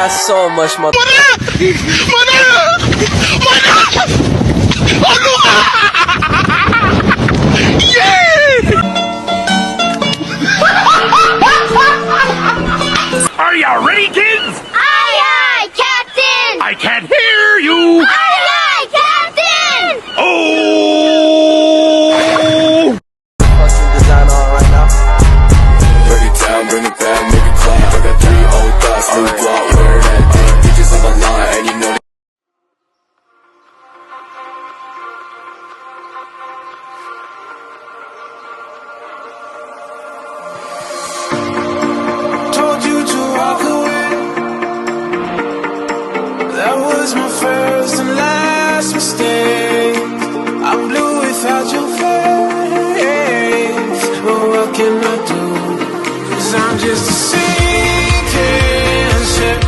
got so much more. Are you ready, kids? Aye, aye, Captain! I can't hear you. Aye, aye, Captain! Oh! Custom design on right now. Break it down, bring it back, make it clap. I got 3 old thoughts, new block, wear that dick. Bitches on my line, and you know Told you to walk away. That was my first and last mistake. I'm blue without your face. But what can I do? 'Cause I'm just a sinking ship,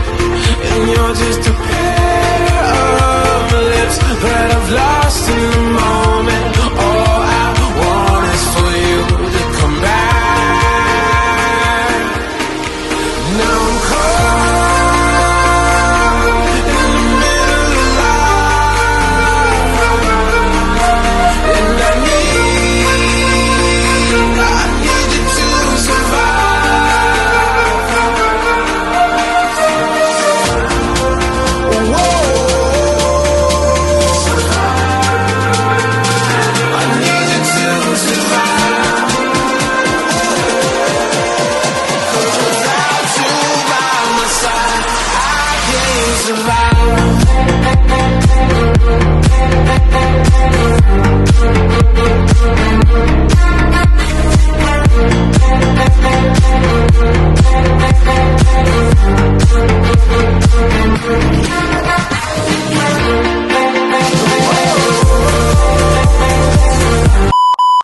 and you're just a pair of lips that I've lost in the moment. All I want is for you to come back. Now I'm caught in the middle of life, and I need you to survive. Whoa. I need you to survive. 'Cause without you by my side, I can't survive.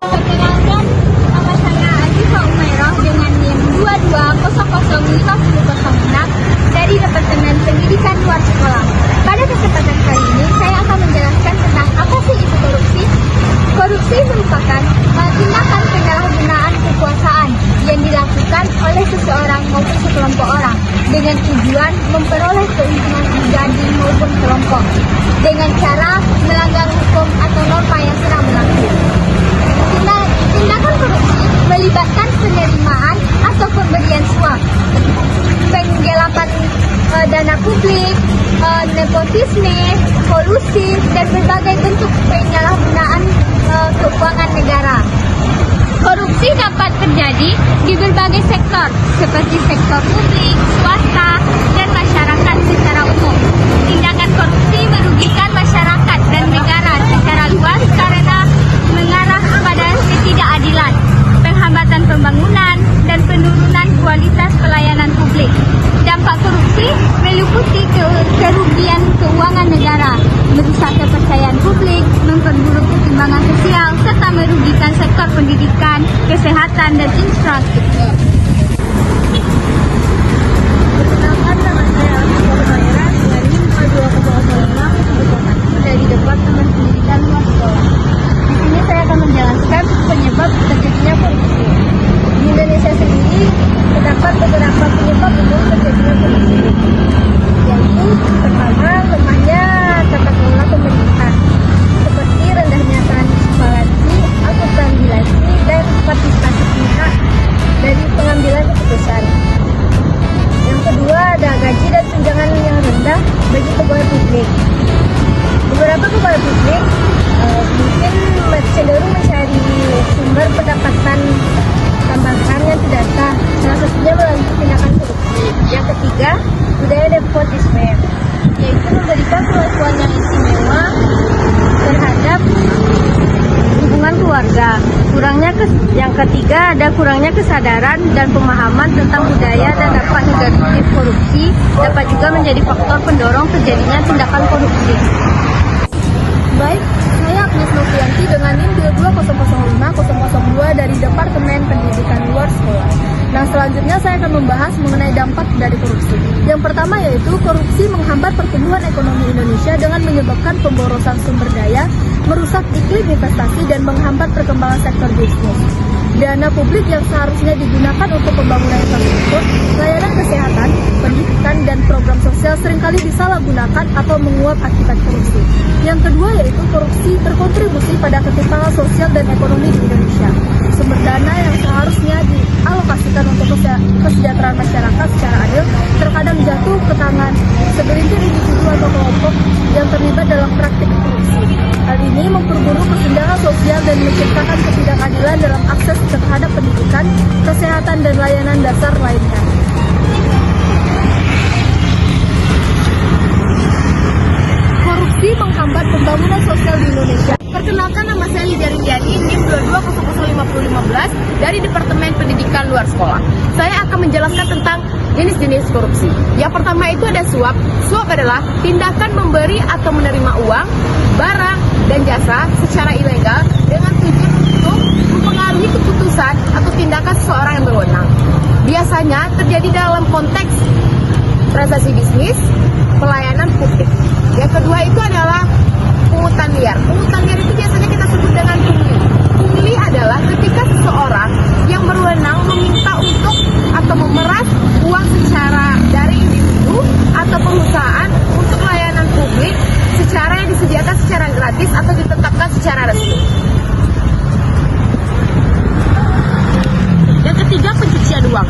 Perkenalkan, nama saya Azifa Umairah dengan NIM 22005006 dari Departemen Pendidikan Luar Sekolah. Pada kesempatan kali ini, saya akan menjelaskan tentang apa sih itu korupsi. Korupsi merupakan tindakan penyalahgunaan kekuasaan yang dilakukan oleh seseorang maupun sekelompok orang dengan tujuan memperoleh keuntungan pribadi maupun kelompok dengan cara melanggar hukum atau norma yang sedang berlaku. Tindakan korupsi melibatkan penerimaan atau pemberian suap, penggelapan dana publik, nepotisme, kolusi, dan berbagai bentuk penyalahgunaan keuangan negara. Korupsi dapat terjadi di berbagai sektor, seperti sektor publik, swasta, dan masyarakat secara umum. Tindakan korupsi merugikan masyarakat dan negara secara luas karena mengarah kepada ketidakadilan, penghambatan pembangunan, dan penurunan kualitas pelayanan publik. Dampak korupsi meliputi kerugian keuangan negara, merusak kepercayaan publik, memperburuk keseimbangan sosial, serta merugikan sektor pendidikan, kesehatan, dan infrastruktur. Perkenalkan, nama saya Azifa Umairah dengan NIM 22005006 dari Departemen Pendidikan Luar Sekolah. Di sini saya akan menjelaskan penyebab terjadinya korupsi. Di Indonesia sendiri terdapat beberapa penyebab untuk terjadinya korupsi, yaitu pertama, lemahnya tata kelola pemerintahan, seperti rendahnya transparansi, akuntabilitas, dan partisipasi pihak dari pengambilan keputusan. Yang kedua, ada gaji dan tunjangan yang rendah bagi pegawai publik. Beberapa pegawai publik mungkin cenderung mencari sumber pendapatan tambahan yang tidak sah, salah satunya melalui tindakan korupsi. Yang ketiga, budaya nepotisme, yaitu memberikan perlakuan yang istimewa terhadap hubungan keluarga. Yang ketiga, ada kurangnya kesadaran dan pemahaman tentang budaya dan dampak negatif korupsi dapat juga menjadi faktor pendorong terjadinya tindakan korupsi. Baik, saya Agnes Novianti dengan NIM 22005002 dari Departemen Pendidikan Luar Sekolah. Nah, selanjutnya saya akan membahas mengenai dampak dari korupsi. Yang pertama yaitu korupsi menghambat pertumbuhan ekonomi Indonesia dengan menyebabkan pemborosan sumber daya, merusak iklim investasi, dan menghambat perkembangan sektor bisnis. dana publik yang seharusnya digunakan untuk pembangunan infrastruktur, layanan kesehatan, pendidikan, dan program sosial seringkali disalahgunakan atau menguap akibat korupsi. Yang kedua yaitu korupsi berkontribusi pada ketimpangan sosial dan ekonomi di Indonesia. Sumber dana yang seharusnya dialokasikan untuk kesejahteraan masyarakat secara adil terkadang jatuh ke tangan segelintir individu atau kelompok yang terlibat dalam praktik korupsi. Hal ini memperburuk kesenjangan sosial dan menciptakan ketidakadilan dalam akses terhadap pendidikan, kesehatan, dan layanan dasar lainnya. Korupsi menghambat pembangunan sosial di Indonesia. Perkenalkan, nama saya Lydia Rindiani, NIM 22005015 dari Departemen Pendidikan Luar Sekolah. Saya akan menjelaskan tentang jenis-jenis korupsi. Yang pertama itu ada suap. Suap adalah tindakan memberi atau menerima uang, barang, dan jasa secara ilegal dengan tujuan untuk mempengaruhi keputusan atau tindakan seseorang yang berwenang. Biasanya terjadi dalam konteks transaksi bisnis, pelayanan publik. Yang kedua itu adalah pungutan liar. Pungutan liar itu biasanya kita sebut dengan pungli. Pungli adalah ketika seseorang yang berwenang meminta untuk atau memeras uang secara dari individu atau perusahaan untuk layanan publik secara yang disediakan secara gratis atau ditetapkan secara resmi. Yang ketiga, pencucian uang.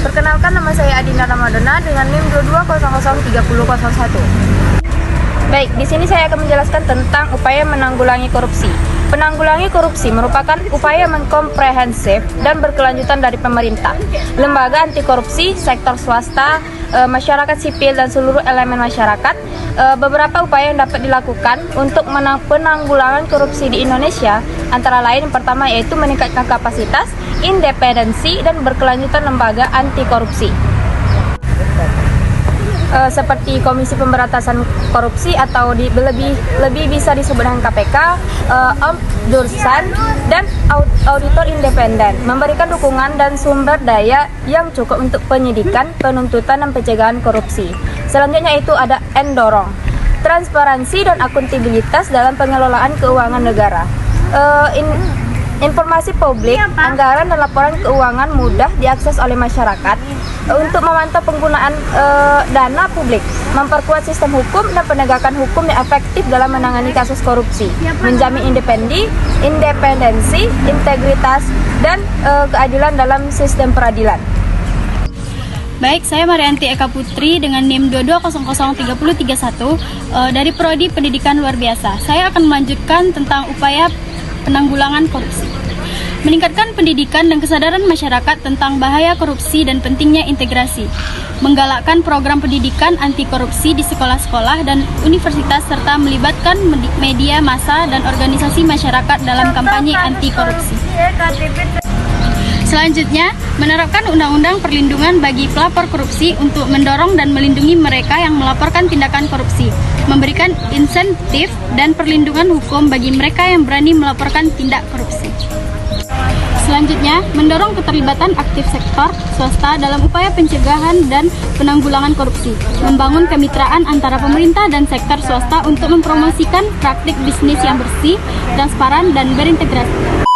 Perkenalkan, nama saya Adinda Ramadana dengan NIM 22003001. Baik, di sini saya akan menjelaskan tentang upaya menanggulangi korupsi. Penanggulangi korupsi merupakan upaya mengkomprehensif dan berkelanjutan dari pemerintah, lembaga anti korupsi, sektor swasta, masyarakat sipil, dan seluruh elemen masyarakat. Beberapa upaya yang dapat dilakukan untuk penanggulangan korupsi di Indonesia antara lain yang pertama yaitu meningkatkan kapasitas, independensi, dan berkelanjutan lembaga anti korupsi. Seperti Komisi Pemberantasan Korupsi atau lebih bisa disebut dengan KPK, Ombudsman, dan auditor independen, memberikan dukungan dan sumber daya yang cukup untuk penyidikan, penuntutan, dan pencegahan korupsi. Selanjutnya itu ada endorong, transparansi dan akuntabilitas dalam pengelolaan keuangan negara. Informasi publik, anggaran, dan laporan keuangan mudah diakses oleh masyarakat untuk memantau penggunaan dana publik, memperkuat sistem hukum dan penegakan hukum yang efektif dalam menangani kasus korupsi, menjamin independensi, integritas, dan keadilan dalam sistem peradilan. Baik, saya Marianti Eka Putri dengan NIM 22003031 dari Prodi Pendidikan Luar Biasa. Saya akan melanjutkan tentang upaya penanggulangan korupsi. Meningkatkan pendidikan dan kesadaran masyarakat tentang bahaya korupsi dan pentingnya integrasi. Menggalakkan program pendidikan anti korupsi di sekolah-sekolah dan universitas serta melibatkan media massa dan organisasi masyarakat dalam kampanye anti korupsi. Selanjutnya, menerapkan undang-undang perlindungan bagi pelapor korupsi untuk mendorong dan melindungi mereka yang melaporkan tindakan korupsi, memberikan insentif dan perlindungan hukum bagi mereka yang berani melaporkan tindak korupsi. Selanjutnya, mendorong keterlibatan aktif sektor swasta dalam upaya pencegahan dan penanggulangan korupsi, membangun kemitraan antara pemerintah dan sektor swasta untuk mempromosikan praktik bisnis yang bersih, transparan, dan berintegrasi.